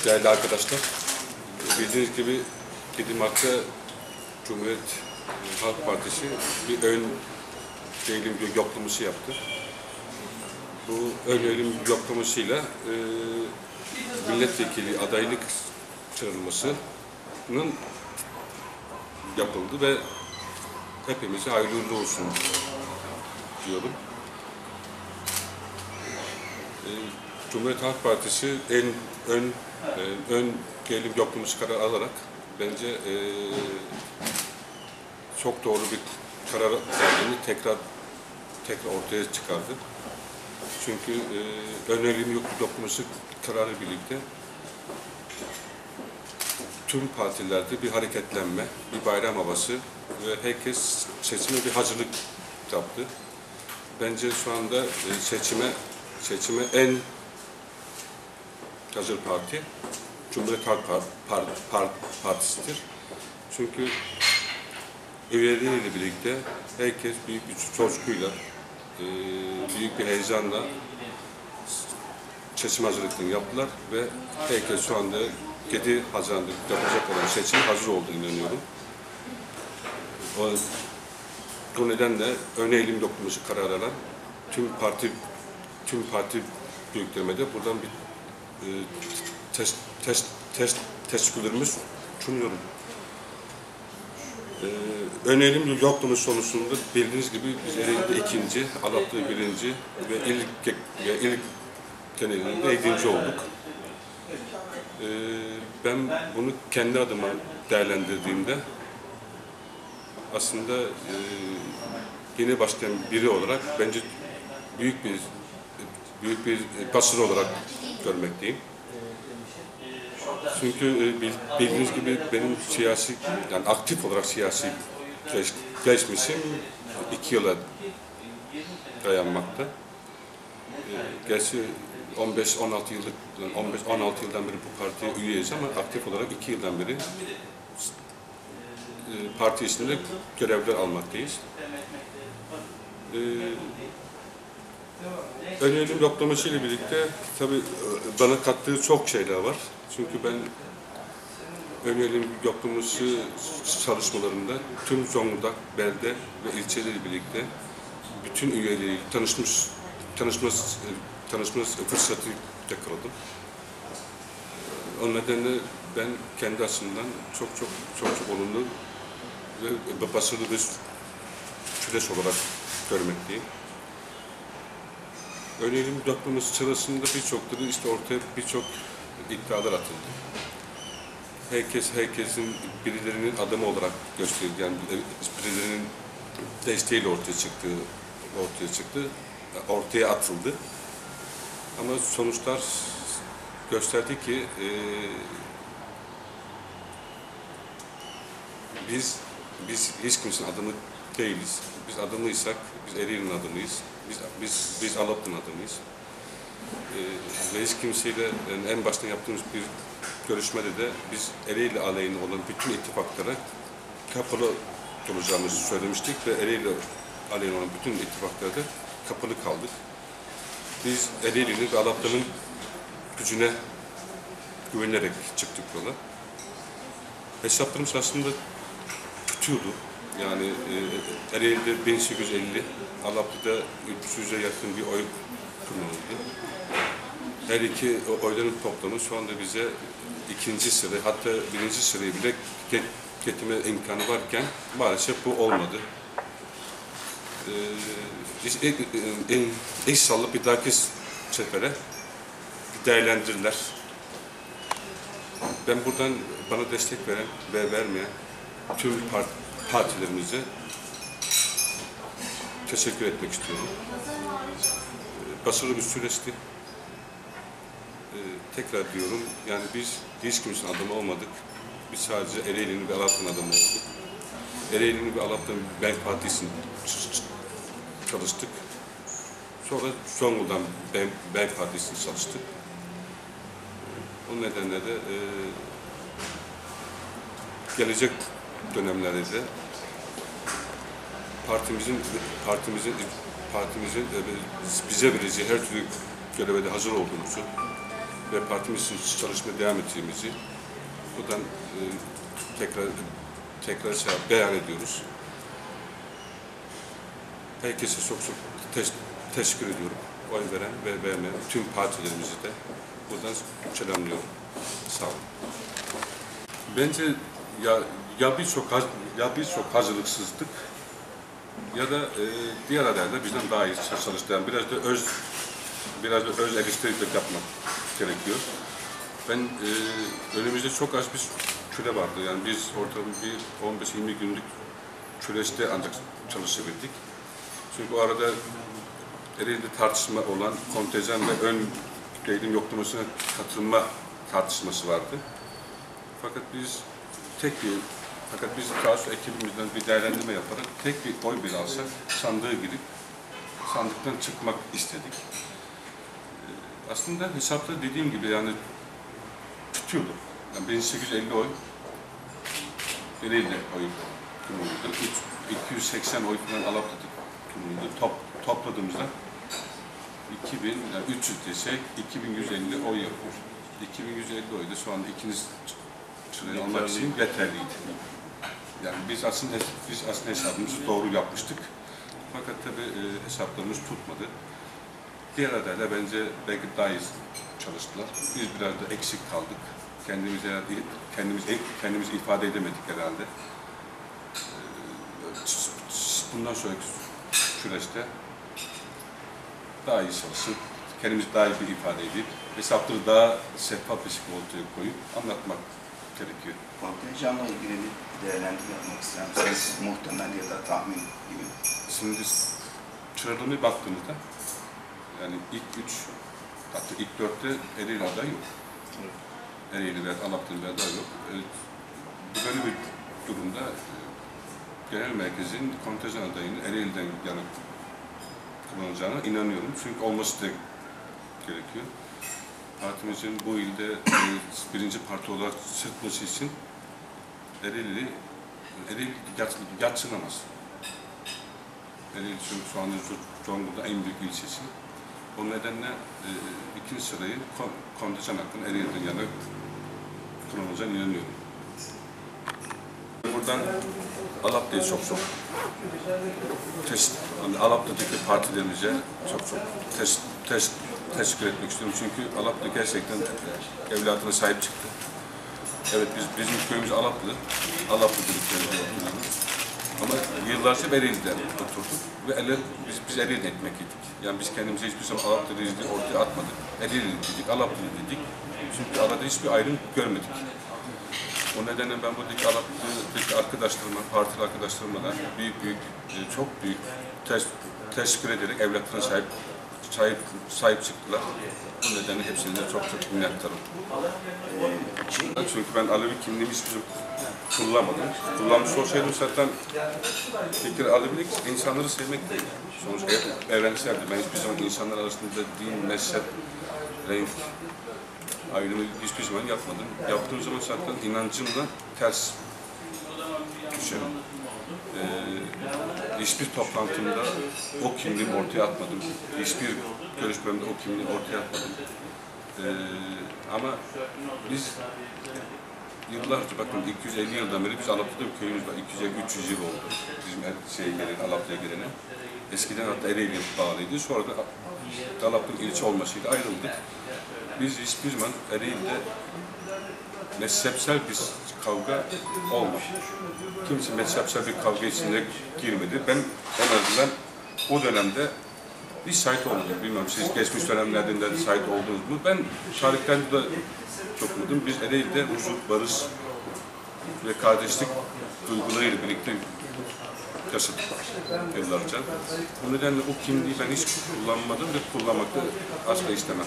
Değerli arkadaşlar, bildiğiniz gibi 7 Mart'ta Cumhuriyet Halk Partisi bir ön eğilim yoklaması yaptı. Bu ön eğilim yoklamasıyla milletvekili adaylık çağrılmasının yapıldı ve hepimize hayırlı uğurlu olsun diyorum. Cumhuriyet Halk Partisi ön eğilim yoklaması karar alarak bence çok doğru bir karar verdiğini tekrar ortaya çıkardı. Çünkü ön eğilim yoklaması kararı birlikte tüm partilerde bir hareketlenme, bir bayram havası ve herkes seçime bir hazırlık yaptı. Bence şu anda seçime en hazır parti Cumhuriyet Halk Partisi'dir. Çünkü üyeleriyle birlikte herkes büyük bir coşkuyla, büyük bir heyecanla seçim hazırlıklarını yaptılar ve herkes şu anda 7 Haziran'da yapacak olan seçim hazır olduğunu inanıyorum. Bu nedenle ön eğilim yoklaması kararı alan tüm parti büyüklerime de buradan bir teşekkürlerimiz sunuyorum. Ön eğilim yoklaması sonucunda bildiğiniz gibi biz Ereğli'de 2. Alap'ta 1. ve ilk genelinde 7. olduk. Ben bunu kendi adıma değerlendirdiğimde aslında yeni başlayan biri olarak bence büyük bir başarı olarak görmekteyim. Çünkü bildiğiniz gibi benim yani aktif olarak siyasi geçmişim 2 yıla dayanmakta. Gerçi 15-16 yıldan beri bu partiye üyeyiz ama aktif olarak 2 yıldan beri parti içinde görevler almaktayız. Ön eğilim yoklaması ile birlikte tabii bana kattığı çok şeyler var. Çünkü ben ön eğilim yoklaması çalışmalarında tüm Zonguldak, belde ve ilçeleri birlikte bütün üyeleriyle tanışma fırsatı yakaladım. O nedenle ben kendi açımdan çok olumlu ve başarılı bir süreç olarak görmekteyim. Ön eğilim yoklaması sırasında ortaya birçok iddialar atıldı. Herkesin birilerinin adamı olarak gösterildi, yani birilerinin desteğiyle ortaya atıldı. Ama sonuçlar gösterdi ki biz hiç kimsenin adamı değiliz. Biz adamıysak biz Ereğli'nin adamıyız. Biz Alap'ın adamıyız. Ve hiç kimseyle yani en baştan yaptığımız bir görüşmede de biz Ereğli aleyhine olan bütün ittifaklara kapalı olacağımızı söylemiştik ve Ereğli aleyhine olan bütün ittifaklara da kapalı kaldık. Biz Ereğli'nin ve Alap'ın gücüne güvenerek çıktık yola. Hesaplarımız aslında tutuyordu. Yani Ereğli'de 1850, Alap'ta 300'e yakın bir oy kullanıldı. Her iki oyların toplamı şu anda bize 2. sıra, hatta 1. sırayı bile getirme imkanı varken maalesef bu olmadı. İnşallah bir dahaki sefere değerlendirirler. Ben buradan bana destek veren ve vermeyen tüm partilerimize teşekkür etmek istiyorum. Başarılı bir süreçti. Tekrar diyorum, yani biz hiç kimsenin adamı olmadık. Biz sadece Ereğli'nin ve Alap'ın adamı olduk. Ereğli'nin ve Alaplı'nın Ben Partisi'ni çalıştık. Sonra Zonguldak'tan Ben Partisi'ni çalıştık. O nedenle de gelecek dönemlerde de partimizin bize vereceği her türlü göreve de hazır olduğumuzu ve partimiz için çalışmaya devam ettiğimizi buradan tekrar beyan ediyoruz. Herkese çok teşekkür ediyorum. Oy veren ve vermeyen tüm partilerimizi de buradan selamlıyorum. Sağ olun. Bence ya birçok hazırlıksızlık ya da diğer adaylar bizden daha iyi çalıştı. Yani biraz da öz eleştirilik yapmak gerekiyor. Ben önümüzde çok az bir süre vardı. Yani biz ortalama bir 15-20 günlük süreçte ancak çalışabildik. Çünkü o arada Ereğli'de tartışma olan kontenjan ve ön eğilim yoklamasına katılma tartışması vardı. Fakat biz Tarsus ekibimizden bir değerlendirme yaparak tek bir oy bile alsak sandığa girip sandıktan çıkmak istedik. Aslında hesapta dediğim gibi yani tutuyordu. Yani 1850 oy Ereğli'de oy kullanıldı. 280 oy falan Alaplı'da kullanıldı. Topladığımızda 2300 desek 2150 oy yapıyor. 2150 oy da şu anda ikiniz almak için yeterliydi. Yani biz aslında hesabımızı doğru yapmıştık. Fakat tabii hesaplarımız tutmadı. Diğer adaylar bence belki daha iyi çalıştılar. Biz biraz da eksik kaldık. Kendimizi ifade edemedik herhalde. Bundan sonraki süreçte daha iyi çalışıp, kendimizi daha iyi bir ifade edip, hesapları daha şeffaf bir şekilde ortaya koyup anlatmak gerekiyor. Kontenjanla ilgili bir değerlendirme yapmak ister misiniz? Muhtemel ya da tahmin gibi. Şimdi sıralamaya baktığımızda, yani hatta ilk 4'te Ereğli aday yok. Ereğli ve Alaplı'nın bir aday yok. Böyle bir durumda genel merkezin kontenjan adayını Ereğli'den yana kullanacağına inanıyorum. Çünkü olması da gerekiyor. Partimizin bu ilde birinci parti olarak sırtması için Ereğli yadsınamaz. Ereğli çünkü şu anda Zonguldak'ın en büyük ilçesi. O nedenle ikinci sırayı kontenjan hakkında Ereğli'den yana kullanacağına inanıyorum. Buradan Alaplı'yı çok Alaplı'daki partilerimize çok teşekkür etmek istiyorum. Çünkü Alaplı gerçekten evlatına sahip çıktı. Evet bizim köyümüz Alaplı dedikleri oturuyoruz. Ama yıllarca Ereğli'de oturduk ve biz Ereğli'de ekmek yedik. Yani biz kendimize hiçbir zaman Alaplı dediğini ortaya atmadık. Ereğli dedik, Alaplı dedik. Çünkü arada hiçbir ayrım görmedik. O nedenle ben buradaki Alaplı'daki arkadaşlarıma, partili arkadaşlarıma da çok büyük teşekkür ederek evlatlarına sahip çıktılar. Bu nedenle hepsine çok minnettarım. Çünkü ben Alevi kimliğimi hiçbir zaman kullanmadım. Kullanmış olsaydım zaten fikir Alevilik insanları sevmek değil. Sonuçta evrenseldi. Ben hiçbir zaman insanlar arasında din, mezhep, renk ayrımı hiçbir zaman yapmadım. Yaptığım zaman zaten inancımla ters düşerim. Hiçbir toplantımda o kimliğimi ortaya atmadım. Hiçbir görüşmemde o kimliği ortaya atmadım. Ama biz yıllarca, bakın 250 yıldan beri biz Alaplı'da bir köyümüz var. 250-300 yıl oldu bizim Alaplı'ya gelene. Eskiden hatta Ereğli'ye bağlıydı. Sonra da Alaplı'nın ilçe olmasıyla ayrıldık. Biz hiçbir zaman Ereğli'de mezhepsel bir kavga olmadı. Kimse mezhepsel bir kavga içine girmedi. Ben en azından o dönemde hiç şahit olmadım. Bilmiyorum siz geçmiş dönemlerde de şahit oldunuz mu? Ben tarihten de çok mutluyum. Biz Ereğli'de huzur, barış ve kardeşlik duygularıyla birlikte yaşadık yıllarca. Bu nedenle o kimliği ben hiç kullanmadım ve kullanmak da asla istemem.